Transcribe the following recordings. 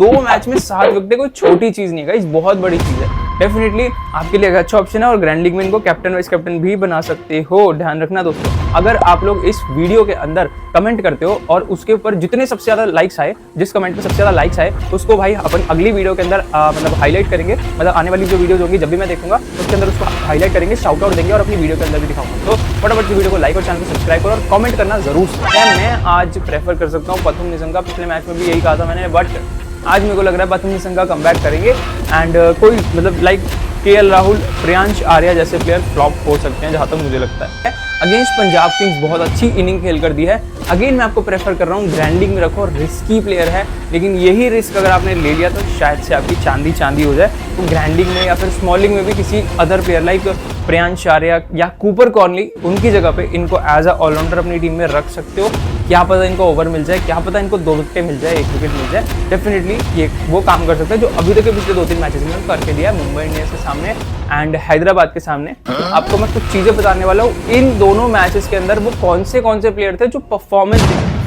2 match में 7 wicket कोई छोटी चीज नहीं है गाइस, बहुत बड़ी चीज है। डेफिनेटली आपके लिए एक अच्छा ऑप्शन है और ग्रैंड लीग में इनको कैप्टन वाइस कैप्टन भी बना सकते हो। ध्यान रखना दोस्तों, अगर आप लोग इस वीडियो के अंदर कमेंट करते हो और उसके ऊपर जितने सबसे ज्यादा लाइक्स आए, जिस कमेंट पे सबसे ज्यादा लाइक्स आए, उसको भाई अपन अगली वीडियो के अंदर मतलब हाईलाइट करेंगे। मतलब आने वाली जो वीडियोज होंगी जब भी मैं देखूंगा उसके अंदर उसको हाईलाइट करेंगे, शाउट आउट देंगे और अपनी वीडियो के अंदर भी दिखाऊंगा। तो फटाफट से वीडियो को लाइक और चैनल को सब्सक्राइब करो और कमेंट करना जरूर। मैं आज प्रेफर कर सकता हूँ प्रथम निशंका, पिछले मैच में भी यही कहा था मैंने, बट आज मेरे को लग रहा है प्रथम निशंका कमबैक करेंगे एंड कोई मतलब लाइक केएल राहुल, प्रियांश आर्या जैसे प्लेयर फ्लॉप हो सकते हैं जहां तक मुझे लगता है। अगेंस्ट पंजाब किंग्स बहुत अच्छी इनिंग खेल कर दी है। अगेन मैं आपको प्रेफर कर रहा हूँ ग्रैंड लीग में रखो, रिस्की प्लेयर है, लेकिन यही रिस्क अगर आपने ले लिया तो शायद से आपकी चांदी हो जाए। तो ग्रैंड लीग में या फिर स्मॉल लीग में भी किसी other player like Priyansh Arya या कूपर कॉर्नली, उनकी जगह पे इनको एज अ ऑलराउंडर अपनी टीम में रख सकते हो। क्या पता इनको ओवर मिल जाए, क्या पता इनको 2 विकेट मिल जाए, 1 विकेट मिल जाए। डेफिनेटली ये वो काम कर सकता है जो अभी तक के पिछले 2-3 मैचेस में करके दिया है मुंबई इंडियंस के सामने एंड हैदराबाद के सामने। तो आपको मैं कुछ चीजें बताने वाला हूँ इन दोनों मैचेस के अंदर वो कौन से प्लेयर थे जो परफॉर्मेंस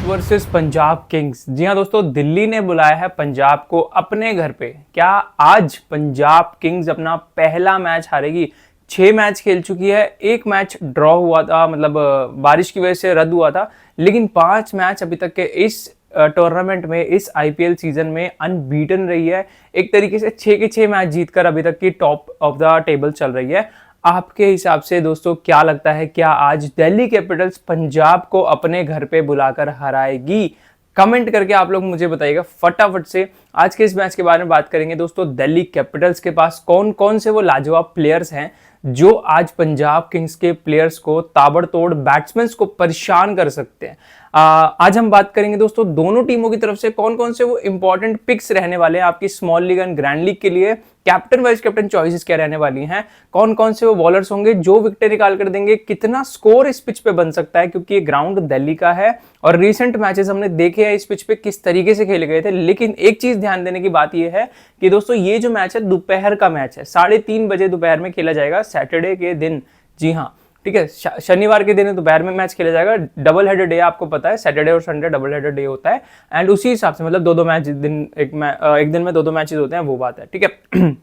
वर्सेस पंजाब किंग्स। जी हाँ दोस्तों, दिल्ली ने बुलाया है पंजाब को अपने घर पे। क्या आज पंजाब किंग्स अपना पहला मैच हारेगी? 6 मैच खेल चुकी है, 1 मैच ड्रॉ हुआ था, मतलब बारिश की वजह से रद्द हुआ था, लेकिन 5 मैच अभी तक के इस टूर्नामेंट में, इस आईपीएल सीजन में अनबीटन रही है। एक तरीके से 6 के 6 मैच जीतकर अभी तक की टॉप ऑफ द टेबल चल रही है। आपके हिसाब से दोस्तों क्या लगता है, क्या आज दिल्ली कैपिटल्स पंजाब को अपने घर पे बुलाकर हराएगी? कमेंट करके आप लोग मुझे बताइएगा फटाफट से। आज के इस मैच के बारे में बात करेंगे दोस्तों। दिल्ली कैपिटल्स के पास कौन कौन से वो लाजवाब प्लेयर्स हैं जो आज पंजाब किंग्स के प्लेयर्स को, ताबड़तोड़ बैट्समैन को परेशान कर सकते हैं। आज हम बात करेंगे दोस्तों दोनों टीमों की तरफ से कौन कौन से वो इंपॉर्टेंट पिक्स रहने वाले हैं आपकी small league and grand league के लिए। कैप्टन वाइस कैप्टन चॉइसेस क्या रहने वाली हैं, कौन कौन से वो बॉलर्स होंगे जो विकेट निकाल कर देंगे, कितना स्कोर इस पिच पे बन सकता है, क्योंकि ये ग्राउंड दिल्ली का है और रीसेंट मैचेस हमने देखे हैं इस पिच पे किस तरीके से खेले गए थे। लेकिन एक चीज ध्यान देने की बात यह है कि दोस्तों ये जो मैच है दोपहर का मैच है, 3:30 बजे दोपहर में खेला जाएगा सैटरडे के दिन। जी हाँ, ठीक है, शनिवार के दिन दोपहर में मैच खेला जाएगा। डबल हेडर डे, आपको पता है सैटरडे और संडे डबल हेडर डे होता है एंड उसी हिसाब से मतलब 2-2 मैच दिन, एक दिन में 2-2 मैचेस होते हैं, वो बात है, ठीक है।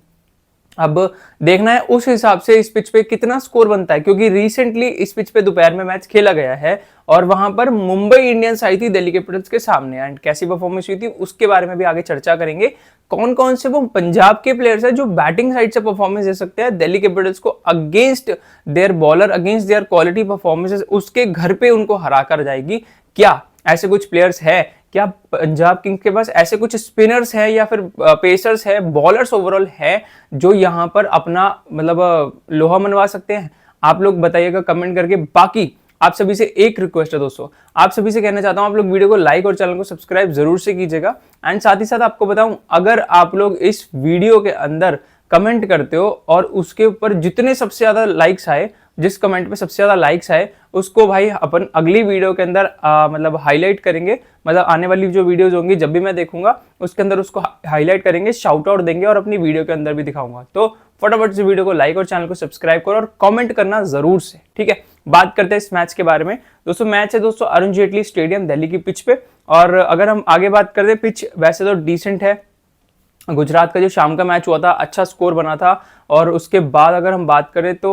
अब देखना है उस हिसाब से इस पिच पे कितना स्कोर बनता है, क्योंकि रिसेंटली इस पिच पे दोपहर में मैच खेला गया है और वहां पर मुंबई इंडियंस आई थी दिल्ली कैपिटल्स के सामने एंड कैसी परफॉर्मेंस हुई थी उसके बारे में भी आगे चर्चा करेंगे। कौन कौन से वो पंजाब के प्लेयर्स हैं जो बैटिंग साइड से परफॉर्मेंस दे सकते हैं दिल्ली कैपिटल्स को against their bowler, against their quality performances, उसके घर पे उनको हरा कर जाएगी। क्या ऐसे कुछ प्लेयर्स है? क्या पंजाब किंग्स के पास ऐसे कुछ स्पिनर्स हैं या फिर पेसर्स है, बॉलर्स ओवरऑल है जो यहां पर अपना मतलब लोहा मनवा सकते हैं? आप लोग बताइएगा कमेंट करके। बाकी आप सभी से एक रिक्वेस्ट है दोस्तों, आप सभी से कहना चाहता हूं आप लोग वीडियो को लाइक और चैनल को सब्सक्राइब जरूर से कीजिएगा एंड साथ ही साथ आपको बताऊं, अगर आप लोग इस वीडियो के अंदर कमेंट करते हो और उसके ऊपर जितने सबसे ज्यादा लाइक्स आए, जिस कमेंट पे सबसे ज्यादा लाइक्स आए, उसको भाई अपन अगली वीडियो के अंदर मतलब हाईलाइट करेंगे। मतलब आने वाली जो वीडियोज होंगी जब भी मैं देखूंगा उसके अंदर उसको हाईलाइट करेंगे, शाउट आउट देंगे और अपनी वीडियो के अंदर भी दिखाऊंगा। तो फटाफट से वीडियो को लाइक और चैनल को सब्सक्राइब करो और कमेंट करना जरूर से, ठीक है। बात करते हैं इस मैच के बारे में दोस्तों। मैच है दोस्तों अरुण जेटली स्टेडियम दिल्ली की पिच पे, और अगर हम आगे बात करते, पिच वैसे तो डिसेंट है। गुजरात का जो शाम का मैच हुआ था अच्छा स्कोर बना था, और उसके बाद अगर हम बात करें तो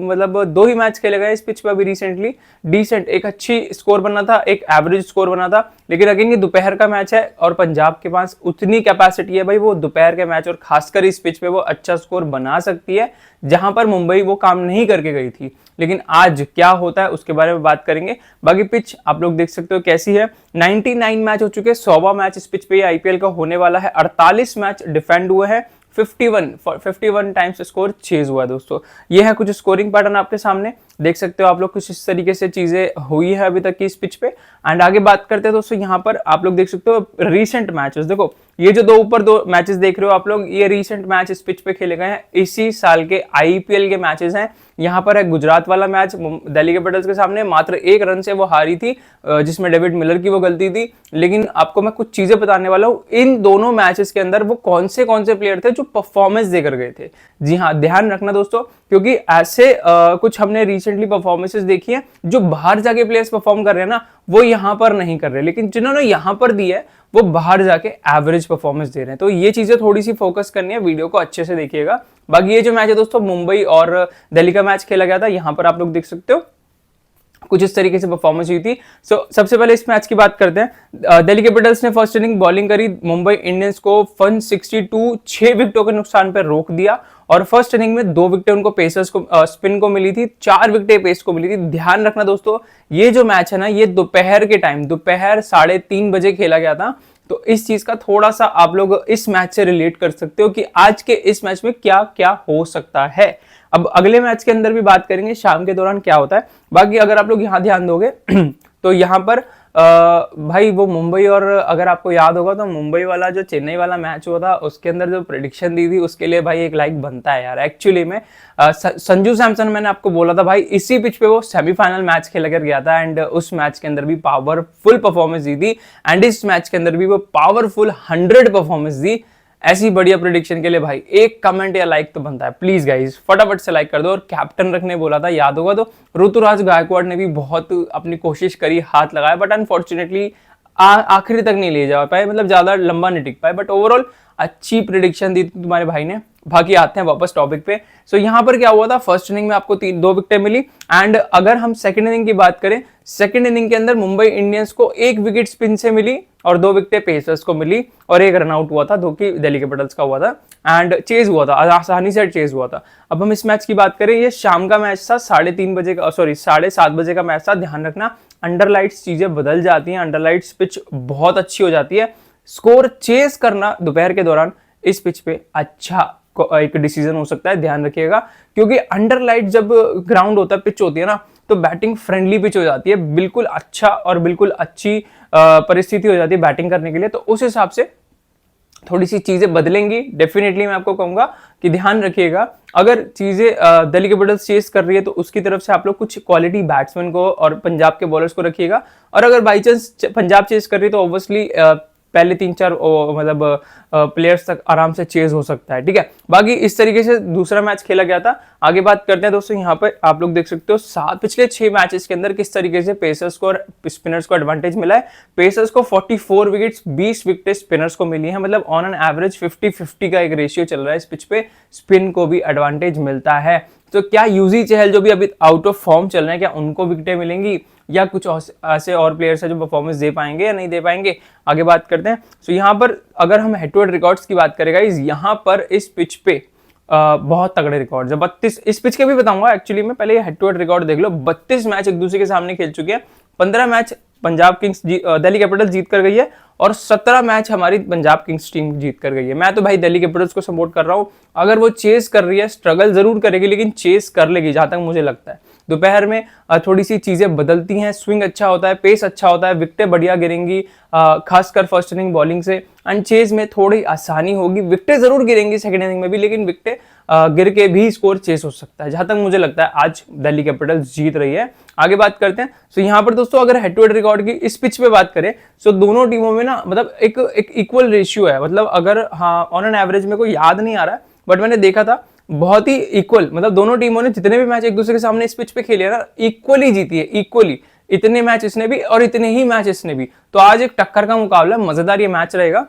मतलब 2 ही मैच खेले गए इस पिच पर अभी रिसेंटली। डिसेंट एक अच्छी स्कोर बना था, एक एवरेज स्कोर बना था, लेकिन अगेन ये दोपहर का मैच है और पंजाब के पास उतनी कैपेसिटी है भाई, वो दोपहर के मैच और खासकर इस पिच पे वो अच्छा स्कोर बना सकती है जहां पर मुंबई वो काम नहीं करके गई थी। लेकिन आज क्या होता है उसके बारे में बात करेंगे। बाकी पिच आप लोग देख सकते हो कैसी है। 99 मैच हो चुके हैं, 100वां मैच इस पिच पे आईपीएल का होने वाला है। 48 मैच डिफेंड हुए हैं, 51 टाइम्स स्कोर चेज हुआ है दोस्तों। ये है कुछ स्कोरिंग पैटर्न आपके सामने, देख सकते हो आप लोग कुछ इस तरीके से चीजें हुई है अभी तक की इस पिच पे। एंड आगे बात करते हैं दोस्तों, यहाँ पर आप लोग देख सकते हो रीसेंट मैचेस। देखो ये जो 2 मैचेस देख रहे हो आप लोग, ये रीसेंट मैच इस पिच पे खेले गए हैं, इसी साल के आईपीएल के मैचेस हैं। यहाँ पर है गुजरात वाला मैच दिल्ली कैपिटल्स के सामने, मात्र 1 रन से वो हारी थी जिसमें डेविड मिलर की वो गलती थी। लेकिन आपको मैं कुछ चीजें बताने वाला हूँ, इन दोनों मैचेस के अंदर वो कौन से प्लेयर थे जो परफॉर्मेंस देकर गए थे। जी हाँ, ध्यान रखना दोस्तों, क्योंकि ऐसे कुछ हमने रिसेंटली परफॉर्मेंसेस देखी है, जो बाहर जाके प्लेयर्स परफॉर्म कर रहे हैं ना, वो यहाँ पर नहीं कर रहे, लेकिन जिन्होंने यहाँ पर दी है वो बाहर जाके एवरेज परफॉर्मेंस दे रहे हैं। तो ये चीजें थोड़ी सी फोकस करनी है, वीडियो को अच्छे से देखिएगा। बाकी ये जो मैच है दोस्तों, मुंबई और दिल्ली का मैच खेला गया था, यहाँ पर आप लोग देख सकते हो कुछ इस तरीके से परफॉर्मेंस हुई थी। सबसे पहले इस मैच की बात करते हैं। दिल्ली कैपिटल्स ने फर्स्ट इनिंग बॉलिंग करी, मुंबई इंडियंस को 162 6 विकेटों के नुकसान पर रोक दिया, और फर्स्ट इनिंग में 2 विकेटें उनको पेसर्स को स्पिन को मिली थी, 4 विकेटें पेस को मिली थी। ध्यान रखना दोस्तों, ये जो मैच है ना, ये दोपहर के टाइम, दोपहर 3:30 बजे खेला गया था। तो इस चीज का थोड़ा सा आप लोग इस मैच से रिलेट कर सकते हो कि आज के इस मैच में क्या क्या हो सकता है। अब अगले मैच के अंदर भी बात करेंगे शाम के दौरान क्या होता है। बाकी अगर आप लोग यहाँ ध्यान दोगे तो यहाँ पर भाई वो मुंबई, और अगर आपको याद होगा तो मुंबई वाला जो चेन्नई वाला मैच हुआ था, उसके अंदर जो प्रेडिक्शन दी थी उसके लिए भाई एक लाइक बनता है यार। एक्चुअली में संजू सैमसन, मैंने आपको बोला था भाई, इसी पिच पे वो सेमीफाइनल मैच खेला कर गया था, एंड उस मैच के अंदर भी पावरफुल परफॉर्मेंस दी थी, एंड इस मैच के अंदर भी वो पावरफुल 100 परफॉर्मेंस दी। ऐसी बढ़िया प्रेडिक्शन के लिए भाई एक कमेंट या लाइक तो बनता है, प्लीज गाइज फटाफट से लाइक कर दो। और कैप्टन रखने बोला था, याद होगा तो ऋतुराज गायकवाड़ ने भी बहुत अपनी कोशिश करी, हाथ लगाया, बट अनफॉर्चुनेटली आखिरी तक नहीं ले जा पाए, मतलब ज्यादा लंबा नहीं टिक पाए, बट ओवरऑल अच्छी प्रेडिक्शन दी थी तुम्हारे भाई ने। बाकी आते हैं वापस टॉपिक पे। सो यहाँ पर क्या हुआ था, फर्स्ट इनिंग में आपको 2 विकेटें मिली, एंड अगर हम सेकंड इनिंग की बात करें, सेकंड इनिंग के अंदर मुंबई इंडियंस को 1 विकेट स्पिन से मिली और 2 विकेटें पेसर्स को मिली, और 1 रनआउट हुआ था, जो कि दिल्ली कैपिटल्स का हुआ था, एंड चेज हुआ था, आसानी से चेज हुआ था। अब हम इस मैच की बात करें, ये शाम का मैच था, 3:30 बजे का, सॉरी 7:30 बजे का मैच था। ध्यान रखना, अंडरलाइट्स चीजें बदल जाती हैं, अंडरलाइट्स पिच बहुत अच्छी हो जाती है, स्कोर चेस करना दोपहर के दौरान इस पिच पे अच्छा एक डिसीजन हो सकता है, ध्यान रखिएगा, क्योंकि अंडरलाइट जब ग्राउंड होता है, पिच होती है ना, तो बैटिंग फ्रेंडली पिच हो जाती है, बिल्कुल अच्छा और बिल्कुल अच्छी परिस्थिति हो जाती है बैटिंग करने के लिए। तो उस हिसाब से थोड़ी सी चीजें बदलेंगी, डेफिनेटली मैं आपको कहूंगा कि ध्यान रखिएगा। अगर चीजें दिल्ली कैपिटल्स चेस कर रही है तो उसकी तरफ से आप लोग कुछ क्वालिटी बैट्समैन को और पंजाब के बॉलर्स को रखिएगा, और अगर बाई चांस पंजाब चेस कर रही है तो ऑब्वियसली पहले 3-4 मतलब प्लेयर्स तक आराम से चेज हो सकता है, ठीक है। बाकी इस तरीके से दूसरा मैच खेला गया था। आगे बात करते हैं दोस्तों, यहाँ पर आप लोग देख सकते हो पिछले 6 मैचेस के अंदर किस तरीके से पेसर्स को और स्पिनर्स को एडवांटेज मिला है। पेसर्स को 44 विकेट्स, 20 विकेटें स्पिनर्स को मिली है, मतलब ऑन एन एवरेज 50-50 का एक रेशियो चल रहा है इस पिच पे, स्पिन को भी एडवांटेज मिलता है। तो क्या यूजी चहल जो भी अभी आउट ऑफ फॉर्म चल रहे हैं, क्या उनको विकेटें मिलेंगी, या कुछ ऐसे और प्लेयर्स है जो परफॉर्मेंस दे पाएंगे या नहीं दे पाएंगे, आगे बात करते हैं। सो यहाँ पर अगर हम हेड टू हेड रिकॉर्ड्स की बात करेगा, यहाँ पर इस पिच पे बहुत तगड़े रिकॉर्ड्स है। 32 इस पिच के भी बताऊंगा एक्चुअली में, पहले हेड टू हेड रिकॉर्ड देख लो। 32 मैच एक दूसरे के सामने खेल चुके हैं, 15 match Punjab Kings Delhi Capitals जीत कर गई है, और 17 मैच हमारी पंजाब किंग्स टीम जीत कर गई है। मैं तो भाई दिल्ली कैपिटल्स को सपोर्ट कर रहा हूं। अगर वो चेस कर रही है, स्ट्रगल जरूर करेगी, लेकिन चेस कर लेगी जहां तक मुझे लगता है। दोपहर में थोड़ी सी चीजें बदलती हैं, स्विंग अच्छा होता है, पेस अच्छा होता है, विकेटें बढ़िया गिरेंगी, खासकर फर्स्ट इनिंग बॉलिंग से, एंड चेज में थोड़ी आसानी होगी। विकेटें जरूर गिरेंगी सेकंड इनिंग में भी, लेकिन विकेटें गिर के भी स्कोर चेस हो सकता है। जहां तक मुझे लगता है आज दिल्ली कैपिटल्स जीत रही है। आगे बात करते हैं। सो यहाँ पर दोस्तों अगर हेड टू हेड रिकॉर्ड की इस पिच पे बात करें, सो दोनों टीमों में ना मतलब एक इक्वल रेशियो है। मतलब अगर हाँ ऑन एन एवरेज में कोई याद नहीं आ रहा है, बट मैंने देखा था बहुत ही इक्वल, मतलब दोनों टीमों ने जितने भी मैच एक दूसरे के सामने इस पिच पे खेले ना, इक्वली जीती है, इक्वली। इतने मैच इसने भी और इतने ही मैच इसने भी। तो आज एक टक्कर का मुकाबला, मजेदार ये मैच रहेगा।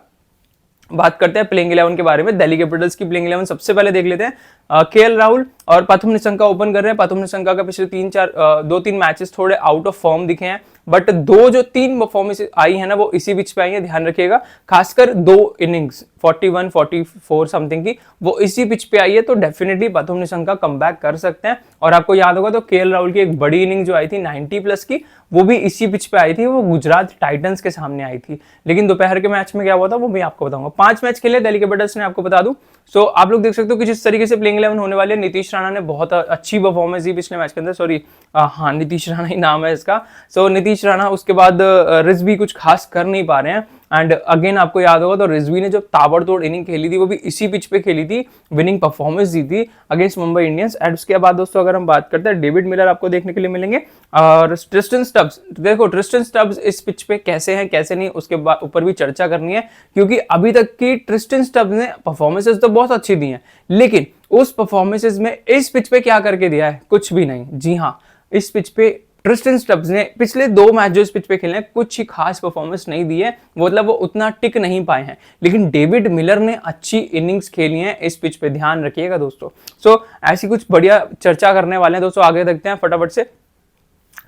बात करते हैं प्लेइंग 11 के बारे में। दिल्ली कैपिटल्स की प्लेइंग 11 सबसे पहले देख लेते हैं। केएल राहुल और प्रथम निशंका ओपन कर रहे हैं। प्रथम निशंका का पिछले 2-3 मैचेस थोड़े आउट ऑफ फॉर्म दिखे हैं, बट 3 परफॉर्मेंस आई है ना, वो इसी पिच पे आई है, ध्यान रखिएगा। खासकर 2 इनिंग्स 41-44 समथिंग की, वो इसी पिच पे आई है, तो डेफिनेटली प्रथम निशंका कमबैक कर सकते हैं। और आपको याद होगा तो केएल राहुल की एक बड़ी इनिंग जो आई थी 90 प्लस की, वो भी इसी पिच पे आई थी, वो गुजरात टाइटंस के सामने आई थी। लेकिन दोपहर के मैच में क्या हुआ था वो मैं आपको बताऊंगा। 5 मैच खेले दिल्ली कैपिटल्स ने, आपको बता दूं। सो आप लोग देख सकते हो कि जिस तरीके से प्लेइंग 11 होने वाली है। नीतीश राणा ने बहुत अच्छी परफॉर्मेंस दी पिछले मैच के अंदर, सॉरी हाँ नीतीश राणा ही नाम है इसका। सो नीतीश राणा, उसके बाद रिजवी कुछ खास कर नहीं पा रहे हैं। एंड अगेन आपको याद होगा तो रिजवी ने जो ताबड़तोड़ इनिंग खेली थी वो भी इसी पिच पे खेली थी, विनिंग परफॉर्मेंस दी थी अगेंस्ट मुंबई इंडियंस। एंड उसके बाद दोस्तों अगर हम बात करते हैं, डेविड मिलर आपको देखने के लिए मिलेंगे, और ट्रिस्टन स्टब्स। देखो ट्रिस्टन स्टब्स इस पिच पे कैसे हैं कैसे नहीं, उसके ऊपर भी चर्चा करनी है, क्योंकि अभी तक की ट्रिस्टन स्टब्स ने परफॉर्मेंसेस तो बहुत अच्छी दी हैं, लेकिन उस परफॉर्मेंसेस में इस पिच पे क्या करके दिया है, कुछ भी नहीं। जी हाँ, इस पिच पे ट्रिस्टन स्टब्स ने पिछले 2 मैच जो इस पिच पे खेले हैं कुछ ही खास परफॉर्मेंस नहीं दी है, मतलब वो उतना टिक नहीं पाए हैं, लेकिन डेविड मिलर ने अच्छी इनिंग्स खेली हैं इस पिच पे, ध्यान रखिएगा दोस्तों। सो ऐसी कुछ बढ़िया चर्चा करने वाले हैं दोस्तों, आगे देखते हैं फटाफट से।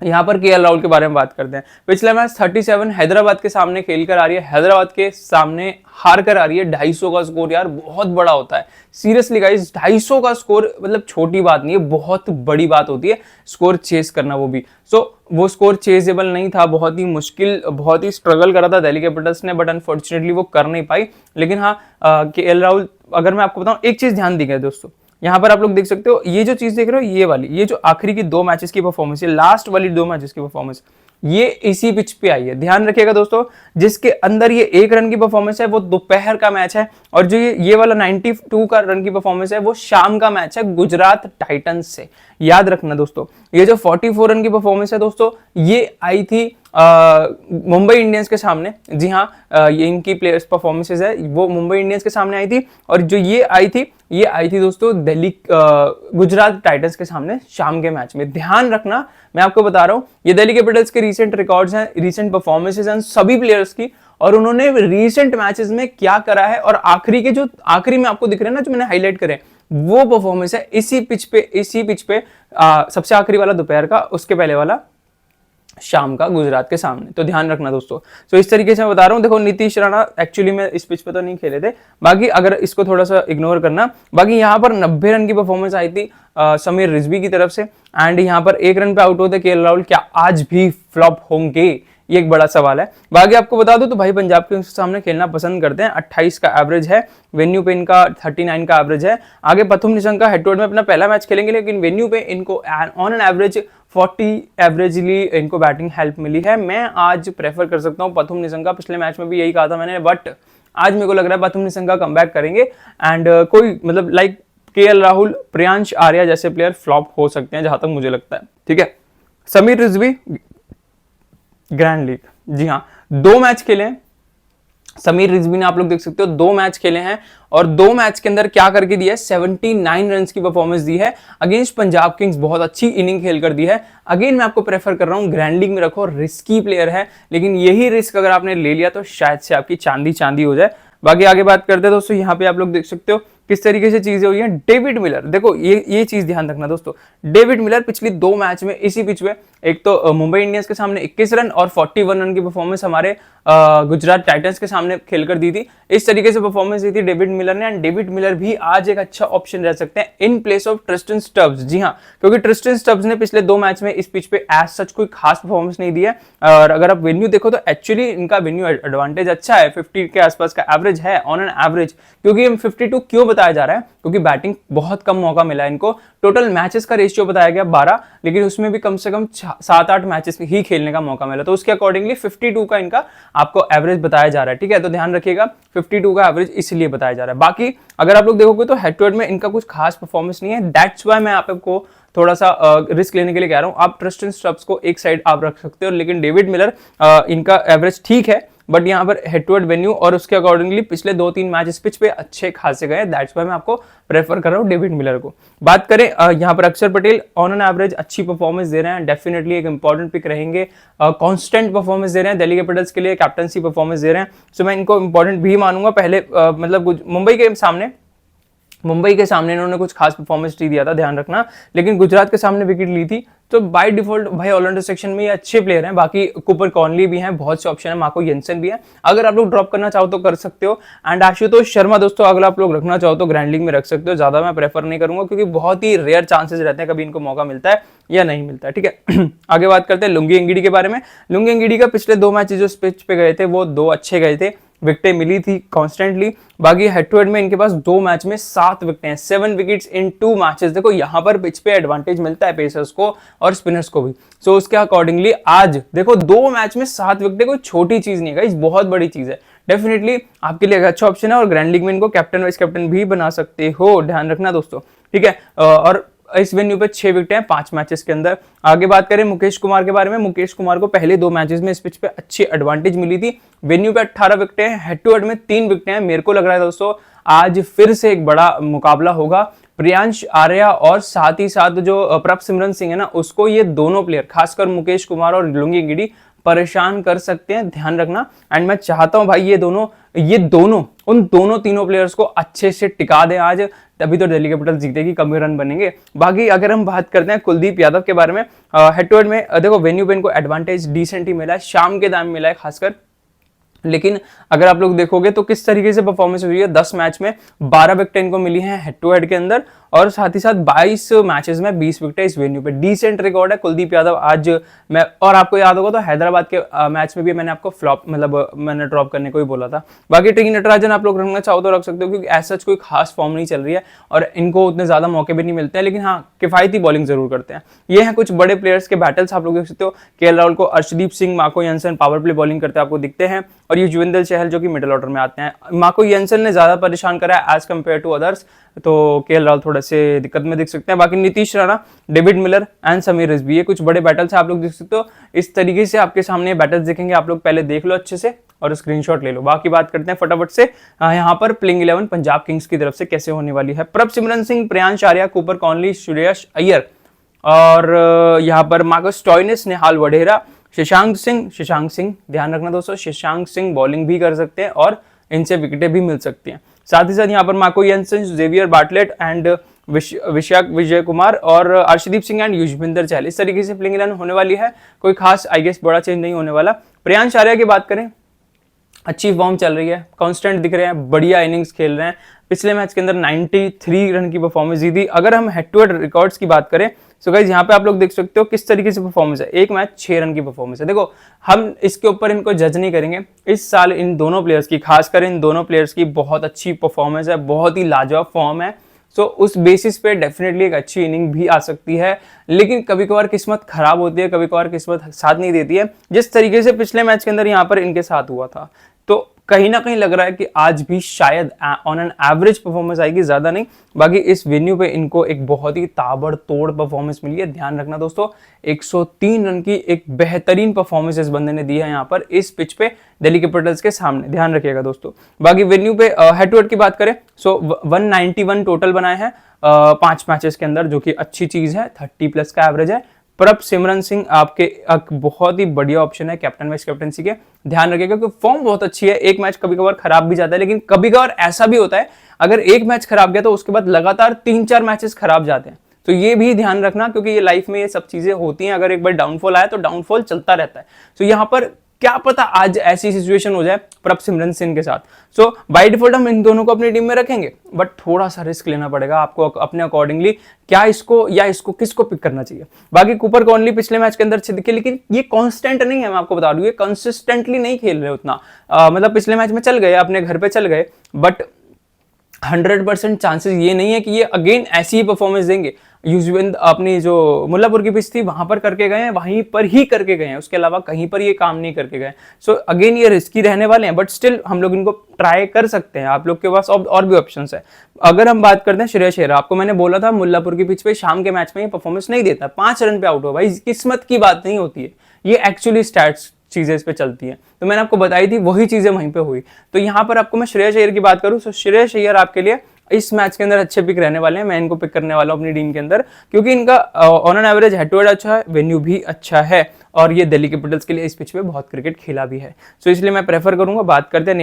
यहाँ पर केएल राहुल के बारे में बात करते हैं। पिछला मैच 37 हैदराबाद के सामने खेल कर आ रही है, हैदराबाद के सामने हार कर आ रही है। 250 का स्कोर यार बहुत बड़ा होता है, सीरियसली गाइस 250 का स्कोर मतलब छोटी बात नहीं है, बहुत बड़ी बात होती है स्कोर चेस करना, वो भी वो स्कोर चेजेबल नहीं था, बहुत ही मुश्किल, बहुत ही स्ट्रगल करा था दिल्ली कैपिटल्स ने, बट अनफॉर्चुनेटली वो कर नहीं पाई। लेकिन हाँ केएल राहुल, अगर मैं आपको बताऊं एक चीज ध्यान दीजिए दोस्तों, यहाँ पर आप लोग देख सकते हो ये जो चीज देख रहे हो, ये वाली, ये जो आखिरी की 2 मैचेस की परफॉर्मेंस है, लास्ट वाली 2 मैचेस की परफॉर्मेंस, ये इसी पिच पे आई है, ध्यान रखिएगा दोस्तों। जिसके अंदर ये 1 रन की परफॉर्मेंस है वो दोपहर का मैच है, और जो ये वाला 92 का रन की परफॉर्मेंस है वो शाम का मैच है गुजरात टाइटंस से, याद रखना दोस्तों। ये जो 44 रन की परफॉर्मेंस है दोस्तों, ये आई थी मुंबई इंडियंस के सामने। जी हाँ, ये इनकी प्लेयर्स परफॉर्मेंसेज है, वो मुंबई इंडियंस के सामने आई थी, और जो ये आई थी दोस्तों दिल्ली गुजरात टाइटंस के सामने शाम के मैच में। ध्यान रखना, मैं आपको बता रहा हूं ये दिल्ली कैपिटल्स के रीसेंट रिकॉर्ड्स हैं, रीसेंट परफॉर्मेंसेज हैं सभी प्लेयर्स की, और उन्होंने रीसेंट मैचेस में क्या करा है, और आखिरी में आपको दिख रहे हैं ना जो मैंने हाईलाइट करे, वो परफॉर्मेंस है इसी पिच पे सबसे आखिरी वाला दोपहर का, उसके पहले वाला शाम का गुजरात के सामने। तो ध्यान रखना दोस्तों। तो इस तरीके से मैं बता रहा हूं, देखो नीतीश राणा एक्चुअली में इस पिच पे तो नहीं खेले थे, बाकी अगर इसको थोड़ा सा इग्नोर करना, बाकी यहाँ पर 90 रन की परफॉर्मेंस आई थी समीर रिजवी की तरफ से, एंड यहाँ पर 1 रन पे आउट होते केएल राहुल, क्या आज भी फ्लॉप होंगे, ये एक बड़ा सवाल है। बाकी आपको बता दो तो भाई पंजाब के सामने खेलना पसंद करते हैं, 28 का एवरेज है, वेन्यू पे इनका 39 का एवरेज है। आगे Pathum Nissanka head to head में अपना पहला मैच खेलेंगे, लेकिन वेन्यू पे इनको ऑन एन एवरेज 40 एवरेजली इनको बैटिंग हेल्प मिली है। मैं आज प्रेफर कर सकता हूँ पथुम निशंका, पिछले मैच में भी यही कहा था मैंने, बट आज मेरे को लग रहा है पथुम निशंका कमबैक करेंगे, एंड कोई मतलब लाइक केएल राहुल, प्रियांश आर्या जैसे प्लेयर फ्लॉप हो सकते हैं जहां तक मुझे लगता है, ठीक है। समीर रिजवी ग्रैंड लीग, जी हाँ 2 मैच खेले हैं समीर रिजवी ने, आप लोग देख सकते हो 2 मैच खेले हैं, और 2 मैच के अंदर क्या करके दिया है, 79 रन की परफॉर्मेंस दी है अगेंस्ट पंजाब किंग्स, बहुत अच्छी इनिंग खेल कर दी है। अगेन मैं आपको प्रेफर कर रहा हूं ग्रैंड लीग में रखो, रिस्की प्लेयर है, लेकिन यही रिस्क अगर आपने ले लिया तो शायद से आपकी चांदी हो जाए। बाकी आगे बात करते हैं दोस्तों, यहाँ पे आप लोग देख सकते हो किस तरीके से चीजें हुई हैं। डेविड मिलर, देखो ये चीज ध्यान रखना दोस्तों, डेविड मिलर पिछली 2 मैच में इसी पिच पे, एक तो मुंबई इंडियंस के सामने 21 रन और 41 रन की परफॉर्मेंस हमारे गुजरात टाइटंस के सामने खेलकर दी थी। इस तरीके से परफॉर्मेंस दी थी डेविड मिलर ने, एंड डेविड मिलर भी आज एक अच्छा ऑप्शन रह सकते हैं in place of Tristan Stubbs. जी हाँ, क्योंकि ट्रिस्टन स्टब्स ने पिछले 2 मैच में इस पिच पे एज सच कोई खास परफॉर्मेंस नहीं दी है, और अगर आप वेन्यू देखो तो एक्चुअली इनका वेन्यू एडवांटेज अच्छा है, 50 के आसपास का एवरेज है ऑन एन एवरेज। क्योंकि 52 क्यों बताया जा रहा है, क्योंकि बैटिंग बहुत कम मौका मिला है इनको। टोटल मैचेस का रेशियो बताया गया 12, लेकिन उसमें भी कम से कम 7-8 मैचेस ही खेलने का मौका मिला, तो उसके अकॉर्डिंगली 52 का इनका आपको एवरेज बताया जा रहा है, ठीक है। तो ध्यान रखिएगा 52 का एवरेज इसलिए बताया जा रहा है। बाकी अगर आप लोग देखोगे तो हेड टू हेड में इनका कुछ खास परफॉर्मेंस नहीं है, दैट्स वाई मैं आपको थोड़ा सा रिस्क लेने के लिए कह रहा हूं। आप ट्रिस्टन स्टब्स को एक साइड आप रख सकते हो, लेकिन डेविड मिलर इनका एवरेज ठीक है, बट यहाँ पर हेड टू हेड वेन्यू और उसके अकॉर्डिंगली पिछले 2-3 मैच इस पिच पे अच्छे खासे गए, दैट्स वाई मैं आपको प्रेफर कर रहा हूँ डेविड मिलर को। बात करें यहाँ पर अक्षर पटेल, ऑन एन एवरेज अच्छी परफॉर्मेंस दे रहे हैं, डेफिनेटली एक इंपॉर्टेंट पिक रहेंगे, कांस्टेंट परफॉर्मेंस दे रहे हैं दिल्ली कैपिटल्स के लिए, कैप्टनसी परफॉर्मेंस दे रहे हैं, सो मैं इनको इंपॉर्टेंट भी मानूंगा। पहले मतलब मुंबई के सामने इन्होंने कुछ खास परफॉर्मेंस नहीं दिया था, ध्यान रखना, लेकिन गुजरात के सामने विकेट ली थी, तो बाय डिफॉल्ट भाई ऑलराउंडर सेक्शन में ये अच्छे प्लेयर हैं। बाकी कूपर कॉनली भी हैं, बहुत से ऑप्शन है, मार्को येंसन भी है, अगर आप लोग ड्रॉप करना चाहो तो कर सकते हो। एंड आशुतोष शर्मा दोस्तों अगर आप लोग रखना चाहो तो ग्रैंड लीग में रख सकते हो, ज्यादा मैं प्रेफर नहीं करूंगा, क्योंकि बहुत ही रेयर चांसेस रहते हैं कभी इनको मौका मिलता है या नहीं मिलता है, ठीक है। आगे बात करते हैं लुंगी एंगिडी के बारे में। लुंगी एंगिडी का पिछले 2 मैच जो पिच पे गए थे वो 2 अच्छे गए थे, विकेटें मिली थी कॉन्स्टेंटली। बाकी हेड टू हेड में इनके पास 2 मैच में 7 विकेटें हैं, 7 विकेट्स इन 2 मैचेस। देखो यहाँ पर पिच पे एडवांटेज मिलता है पेसर्स को और स्पिनर्स को भी, सो उसके अकॉर्डिंगली आज देखो 2 मैच में 7 विकेटें कोई छोटी चीज नहीं है, इस बहुत बड़ी चीज है, डेफिनेटली आपके लिए अच्छा ऑप्शन है, और ग्रैंड लीग में इनको कैप्टन वाइस कैप्टन भी बना सकते हो, ध्यान रखना दोस्तों, ठीक है। और इस वेन्यू पे 6 विकेट हैं 5 मैचेस के अंदर। आगे बात करें मुकेश कुमार के बारे में, मुकेश कुमार को पहले 2 मैचेस में इस पिच पे अच्छी एडवांटेज मिली थी, वेन्यू पे 18 विकेट हैं, हेड टू हेड में 3 विकेट हैं। मेरे को लग रहा है दोस्तों आज फिर से एक बड़ा मुकाबला होगा प्रियांश आर्या और साथ ही साथ जो प्रभसिमरन सिंह है ना, उसको ये दोनों प्लेयर, खासकर मुकेश कुमार और लुंगी गिडी परेशान कर सकते हैं, ध्यान रखना। एंड मैं चाहता हूं भाई ये दोनों उन दोनों तीनों प्लेयर्स को अच्छे से टिका दें आज, तभी तो दिल्ली कैपिटल्स जीतेगी, कम ही रन बनेंगे। बाकी अगर हम बात करते हैं कुलदीप यादव के बारे में, हेड टू हेड में देखो वेन्यू पे इनको एडवांटेज डिसेंट ही मिला है, शाम के दाम मिला है खासकर। लेकिन अगर आप लोग देखोगे तो किस तरीके से परफॉर्मेंस हुई है, 10 मैच में 12 विकेट इनको मिली हैं हेड टू हेड के अंदर, और साथ ही साथ 22 मैचेस में 20 विकेट इस वेन्यू पे, डिसेंट रिकॉर्ड है कुलदीप यादव आज। मैं और आपको याद होगा तो हैदराबाद के मैच में भी मैंने आपको फ्लॉप मैंने ड्रॉप करने को ही बोला था। बाकी टी नटराजन आप लोग रखना चाहो तो रख सकते हो, क्योंकि ऐसा कोई खास फॉर्म नहीं चल रही है और इनको उतने ज्यादा मौके भी नहीं मिलते हैं, लेकिन हाँ किफायती बॉलिंग जरूर करते हैं। ये हैं कुछ बड़े प्लेयर्स के बैटल्स, आप लोग देख सकते हो। केएल राहुल को Arshdeep Singh, Marco Jansen power play bowling करते आपको दिखते हैं, और ये युजवेंद्र चहल जो कि मिडिल ऑर्डर में आते हैं। मार्को यान्सन ने ज्यादा परेशान करा है एज कम्पेयर टू अदर्स, तो केएल राहुल थोड़े से दिक्कत में दिख सकते हैं। बाकी Nitish Rana, David Miller and Sameer Rizvi, ये कुछ बड़े बैटल्स हैं, आप लोग देख सकते हो। इस तरीके से आपके सामने बैटल्स दिखेंगे, आप लोग पहले देख लो अच्छे से और स्क्रीनशॉट ले लो। बाकी बात करते हैं फटाफट से यहाँ पर प्लेइंग 11 पंजाब किंग्स की तरफ से कैसे होने वाली है। प्रभसिमरन सिंह, प्रियांश आर्या, कूपर कॉनली, श्रेयस अय्यर, और यहाँ पर मार्कस स्टोइनिस, निहाल वढेरा, शशांक सिंह ध्यान रखना दोस्तों, शशांक सिंह बॉलिंग भी कर सकते हैं और इनसे विकेटें भी मिल सकती हैं। साथ ही साथ यहाँ पर Marco Jansen, Xavier Bartlett and Vijay Kumar और अर्शदीप सिंह एंड युजवेंद्र चहल, इस तरीके से प्लेइंग 11 होने वाली है। कोई खास आई गेस बड़ा चेंज नहीं होने वाला। प्रियांश आर्या की बात करें, अच्छी फॉर्म चल रही है, कांस्टेंट दिख रहे हैं, बढ़िया इनिंग्स खेल रहे हैं। पिछले मैच के अंदर 93 रन की परफॉर्मेंस दी थी। अगर हम हेड टू हेड रिकॉर्ड्स की बात करें तो गाइस यहाँ पे आप लोग देख सकते हो किस तरीके से परफॉर्मेंस है। एक मैच 6 रन की परफॉर्मेंस है। देखो हम इसके ऊपर इनको जज नहीं करेंगे, इस साल इन दोनों प्लेयर्स की, खासकर इन दोनों प्लेयर्स की बहुत अच्छी परफॉर्मेंस है, बहुत ही लाजवाब फॉर्म है। सो उस बेसिस पे डेफिनेटली एक अच्छी इनिंग भी आ सकती है, लेकिन कभी कभार किस्मत खराब होती है, कभी कभार किस्मत साथ नहीं देती है, जिस तरीके से पिछले मैच के अंदर यहाँ पर इनके साथ हुआ था। तो कहीं ना कहीं लग रहा है कि आज भी शायद ऑन एन एवरेज परफॉर्मेंस आएगी, ज्यादा नहीं। बाकी इस वेन्यू पे इनको एक बहुत ही ताबड़तोड़ परफॉर्मेंस मिली है, ध्यान रखना दोस्तों। 103 रन की एक बेहतरीन परफॉर्मेंस इस बंदे ने दी है यहाँ पर इस पिच पे दिल्ली कैपिटल्स के सामने, ध्यान रखिएगा दोस्तों। बाकी वेन्यू पे हेड टू हेड की बात करें सो 191 टोटल बनाए हैं 5 मैचेस के अंदर, जो कि अच्छी चीज है, 30+ का एवरेज है। प्रभसिमरन सिंह आपके बहुत ही बढ़िया ऑप्शन है कैप्टन वाइस कैप्टनसी के, ध्यान रखिएगा क्योंकि फॉर्म बहुत अच्छी है। एक मैच कभी कभार खराब भी जाता है, लेकिन कभी कभार ऐसा भी होता है अगर एक मैच खराब गया तो उसके बाद लगातार 3-4 मैचेस खराब जाते हैं, तो ये भी ध्यान रखना, क्योंकि ये लाइफ में ये सब चीजें होती हैं। अगर एक बार डाउनफॉल आया तो डाउनफॉल चलता रहता है। तो यहाँ पर क्या पता आज ऐसी सिचुएशन हो जाए प्रभसिमरन सिंह के साथ। सो बाय डिफॉल्ट हम इन दोनों को अपनी टीम में रखेंगे, बट थोड़ा सा रिस्क लेना पड़ेगा आपको अपने अकॉर्डिंगली, क्या इसको या इसको किसको पिक करना चाहिए। बाकी कूपर कॉनली पिछले मैच के अंदर अच्छे दिखे, लेकिन ये कांस्टेंट नहीं है, मैं आपको बता दूं, ये कंसिस्टेंटली नहीं खेल रहे उतना। मतलब पिछले मैच में चल गए, अपने घर पे चल गए, बट 100% चांसेस ये नहीं है कि ये अगेन ऐसी ही परफॉर्मेंस देंगे। युजवेंद्र अपनी जो मुल्लापुर की पिच थी वहां पर करके गए हैं, वहीं पर ही करके गए हैं, उसके अलावा कहीं पर ये काम नहीं करके गए। सो अगेन ये रिस्की रहने वाले हैं, बट स्टिल हम लोग इनको ट्राई कर सकते हैं। आप लोग के पास और भी ऑप्शंस है। अगर हम बात करते हैं श्रेयस अय्यर, आपको मैंने बोला था मुल्लापुर की पिच पे शाम के मैच में ये परफॉर्मेंस नहीं देता, 5 रन पे आउट हो, भाई किस्मत की बात नहीं होती है, ये एक्चुअली स्टैट्स चीजें इस पे चलती हैं। तो मैंने आपको बताई थी वही चीजें वहीं पे हुई। तो यहाँ पर आपको मैं श्रेयस अय्यर की बात करूं तो श्रेयस अय्यर आपके लिए इस मैच के अंदर अच्छे पिक रहने वाले हैं। मैं इनको पिक करने वाला हूं अपनी टीम के अंदर, क्योंकि इनका on an average head to head अच्छा है, वेन्यू भी अच्छा है, और ये दिल्ली कैपिटल्स के लिए इस पिच पे बहुत क्रिकेट खेला भी है। सो इसलिए मैं प्रेफर करूंगा। बात करते हैं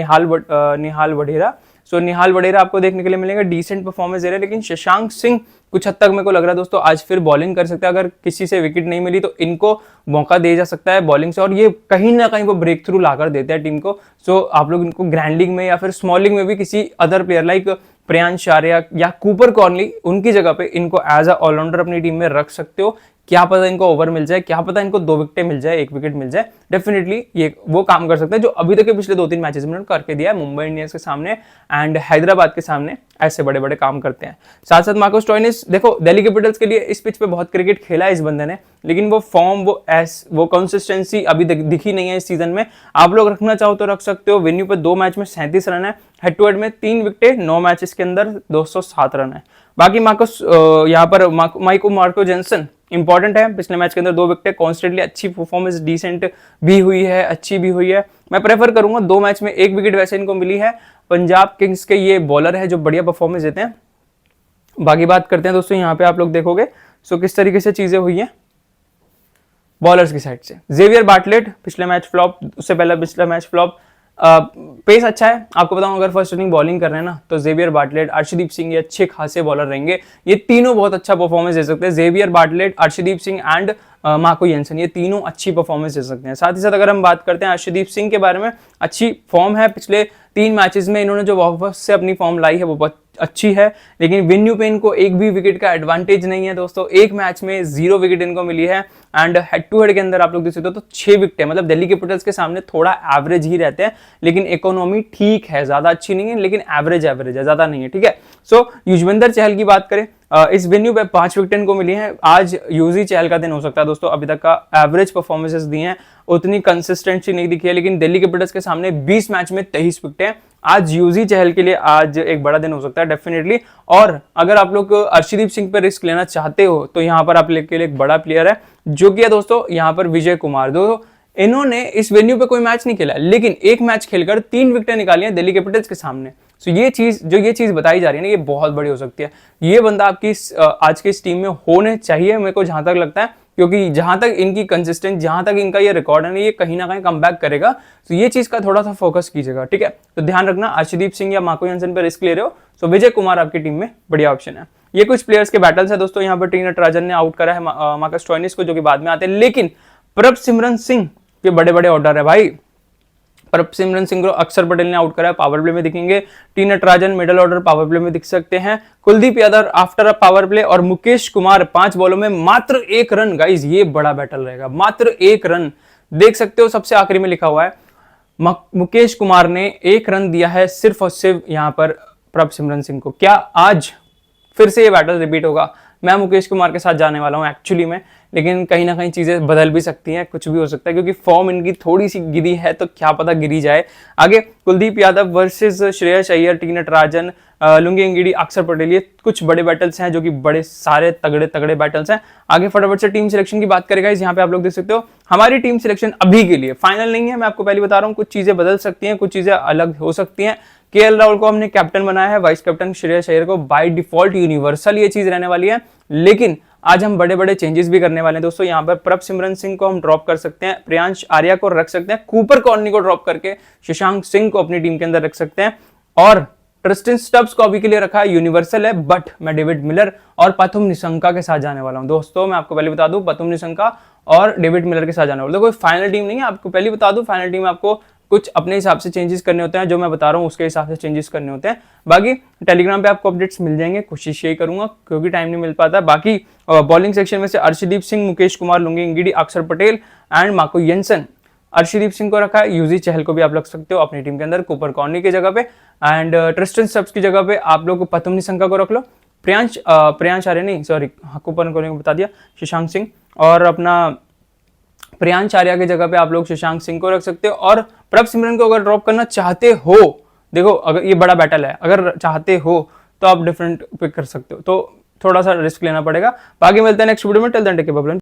निहाल वढेरा। सो निहाल वढेरा आपको देखने के लिए मिलेगा, डिसेंट परफॉर्मेंस दे रहे हैं, लेकिन शशांक सिंह कुछ हद तक मेरे को लग रहा है दोस्तों आज फिर बॉलिंग कर सकता है। अगर किसी से विकेट नहीं मिली तो इनको मौका दिया जा सकता है बॉलिंग से, और ये कहीं ना कहीं वो ब्रेक थ्रू लाकर देते हैं टीम को। सो आप लोग इनको ग्रैंड लीग में या फिर स्मॉल लीग में भी किसी other player like Priyansh Arya या कूपर कॉनली, उनकी जगह पे इनको एज अ ऑलराउंडर अपनी टीम में रख सकते हो। क्या पता इनको ओवर मिल जाए, क्या पता इनको 2 विकेटें मिल जाए, 1 विकेट मिल जाए, डेफिनेटली ये वो काम कर सकते हैं जो अभी तक के पिछले 2-3 मैचेस में करके दिया है मुंबई इंडियंस के सामने एंड हैदराबाद के सामने। ऐसे बड़े बड़े काम करते हैं। साथ साथ मार्को स्टोइनिस, देखो दिल्ली कैपिटल्स के लिए इस पिच पे बहुत क्रिकेट खेला है इस बंदे ने, लेकिन वो फॉर्म वो कंसिस्टेंसी अभी दिखी नहीं है इस सीजन में। आप लोग रखना चाहो तो रख सकते हो। वेन्यू पे 2 मैच में 37 रन है, हेड टू हेड में 3 विकेटें 9 मैचेस के अंदर 207 रन है। बाकी यहाँ पर मार्को जेंसन इंपॉर्टेंट है, पिछले मैच के अंदर 2 विकेटें, कॉन्स्टेंटली अच्छी परफॉर्मेंस, डिसेंट भी हुई है, अच्छी भी हुई है। मैं प्रेफर करूंगा 2 मैच में 1 विकेट वैसे इनको मिली है। पंजाब किंग्स के ये बॉलर है जो बढ़िया परफॉर्मेंस देते हैं, बाकी बात करते हैं दोस्तों, यहाँ पे आप लोग देखोगे सो किस तरीके से चीजें हुई हैं बॉलर्स की साइड से। जेवियर बार्टलेट पिछले मैच फ्लॉप, उससे पहले पिछला मैच फ्लॉप। पेस अच्छा है, आपको बताऊं अगर फर्स्ट इनिंग बॉलिंग कर रहे हैं ना तो जेवियर बार्टलेट, अर्शदीप सिंह ये अच्छे खासे बॉलर रहेंगे, ये तीनों बहुत अच्छा परफॉर्मेंस दे सकते हैं। Xavier Bartlett, Arshdeep Singh and Marco Jansen, ये तीनों अच्छी परफॉर्मेंस दे सकते हैं। साथ ही साथ अगर हम बात करते हैं अर्शदीप सिंह के बारे में, अच्छी फॉर्म है, पिछले 3 मैचेस में इन्होंने जो वापस से अपनी फॉर्म लाई है वो बहुत अच्छी है, लेकिन विन्यू पेन को एक भी विकेट का एडवांटेज नहीं है दोस्तों। एक मैच में 0 विकेट इनको मिली है एंड हेड टू हेड के अंदर आप लोग देख सकते हो तो 6 विकेट है, मतलब दिल्ली कैपिटल्स के सामने थोड़ा एवरेज ही रहते हैं, लेकिन इकोनॉमी ठीक है, ज्यादा अच्छी नहीं है लेकिन एवरेज है, ज्यादा नहीं है, ठीक है। सो युजवेंद्र चहल की बात करें, इस वेन्यू पे 5 विकेट इनको मिली हैं। आज यूजी चहल का दिन हो सकता है दोस्तों, अभी तक का एवरेज परफॉर्मेंसेस दी हैं, उतनी कंसिस्टेंसी नहीं दिखी है, लेकिन दिल्ली कैपिटल्स के सामने 20 मैच में 23 विकेट हैं। आज यूजी चहल के लिए आज एक बड़ा दिन हो सकता है डेफिनेटली। और अगर आप लोग अर्शदीप सिंह पर रिस्क लेना चाहते हो तो यहाँ पर आप लोग के लिए एक बड़ा प्लेयर है जो कि है दोस्तों यहाँ पर विजय कुमार। दोस्तों इन्होंने इस वेन्यू पे कोई मैच नहीं खेला, लेकिन एक मैच खेलकर 3 विकेटें निकाली हैं दिल्ली कैपिटल्स के सामने। सो ये चीज बताई जा रही है ना, ये बहुत बड़ी हो सकती है। ये बंदा आपकी आज के इस टीम में होने चाहिए मेरे को जहां तक लगता है, क्योंकि जहां तक इनकी कंसिस्टेंट, जहां तक इनका ये रिकॉर्ड है ना, ये कहीं ना कहीं कमबैक करेगा। तो ये चीज का थोड़ा सा फोकस कीजिएगा, ठीक है। तो ध्यान रखना, अर्शदीप सिंह या मार्को येंसन पर रिस्क ले रहे हो तो विजय कुमार आपकी टीम में बढ़िया ऑप्शन है। ये कुछ प्लेयर्स के बैटल्स है दोस्तों। यहाँ पर टी नटराजन ने आउट करा है मार्कस स्टोइनिस को, जो कि बाद में आते हैं, लेकिन प्रभसिमरन सिंह के बड़े बड़े ऑर्डर है भाई। प्रभसिमरन सिंह को अक्षर पटेल ने आउट करा है, पावर प्ले में दिखेंगे। T Natarajan middle order power play में दिख सकते हैं। Kuldeep Yadav after a power play, और मुकेश कुमार 5 बॉलों में मात्र 1 रन। गाइज ये बड़ा बैटल रहेगा, मात्र 1 रन देख सकते हो, सबसे आखिरी में लिखा हुआ है मुकेश कुमार ने 1 रन दिया है सिर्फ और सिर्फ यहाँ पर प्रभसिमरन सिंह को। क्या आज फिर से ये बैटल रिपीट होगा? मैं मुकेश कुमार के साथ जाने वाला हूं एक्चुअली में, लेकिन कहीं ना कहीं चीजें बदल भी सकती हैं, कुछ भी हो सकता है, क्योंकि फॉर्म इनकी थोड़ी सी गिरी है, तो क्या पता गिरी जाए। आगे Kuldeep Yadav versus Shreyas Iyer, T Natarajan, Lungi Ngidi, अक्षर पटेल, ये कुछ बड़े बैटल्स हैं जो कि बड़े सारे तगड़े बैटल्स हैं। आगे फटाफट से टीम सिलेक्शन की बात करेगा। यहाँ पे आप लोग देख सकते हो हमारी टीम सिलेक्शन अभी के लिए फाइनल नहीं है, मैं आपको पहले बता रहा हूँ, कुछ चीजें बदल सकती हैं, कुछ चीजें अलग हो सकती हैं। केएल राहुल को हमने कैप्टन बनाया है, वाइस कैप्टन श्रेयस अय्यर को बाय डिफॉल्ट यूनिवर्सल ये चीज रहने वाली है, लेकिन आज हम बड़े चेंजेस भी करने वाले हैं दोस्तों। यहाँ पर प्रभसिमरन सिंह को हम ड्रॉप कर सकते हैं, प्रियांश आर्या को रख सकते हैं, कूपर कॉर्नी को ड्रॉप करके शशांक सिंह को अपनी टीम के अंदर रख सकते हैं, और ट्रिस्टन स्टब्स को अभी के लिए रखा है, यूनिवर्सल है, बट मैं डेविड मिलर और पथुम निशंका के साथ जाने वाला हूं दोस्तों। मैं आपको पहले बता दूं, पथुम निशंका और डेविड मिलर के साथ जाने वाला हूं। कोई फाइनल टीम नहीं है, आपको पहले बता दूं, फाइनल टीम आपको कुछ अपने हिसाब से चेंजेस करने होते हैं, जो मैं बता रहा हूँ उसके हिसाब से चेंजेस करने होते हैं। बाकी टेलीग्राम पे आपको अपडेट्स मिल जाएंगे, कोशिश यही करूंगा क्योंकि टाइम नहीं मिल पाता। बाकी बॉलिंग सेक्शन में से अर्शदीप सिंह, मुकेश कुमार, लुंगी एंगिडी, अक्षर Patel and Marco Jansen. Arshdeep Singh को रखा है, यूजी चहल को भी आप रख सकते हो अपनी टीम के अंदर कूपर कॉर्नी की जगह पे, एंड ट्रिस्टन स्टब्स की जगह पे आप लोग पथुम निशंका को रख लो। प्रियांश आर्य नहीं, सॉरी, कूपर कॉर्नी को बता दिया, शशांक सिंह, और अपना प्रियांश आर्या की जगह पे आप लोग शशांक सिंह को रख सकते हो। और प्रभसिमरन को अगर ड्रॉप करना चाहते हो, देखो अगर ये बड़ा बैटल है, अगर चाहते हो तो आप डिफरेंट पिक कर सकते हो, तो थोड़ा सा रिस्क लेना पड़ेगा। बाकी मिलते हैं नेक्स्ट वीडियो में, till then take care, bye bye.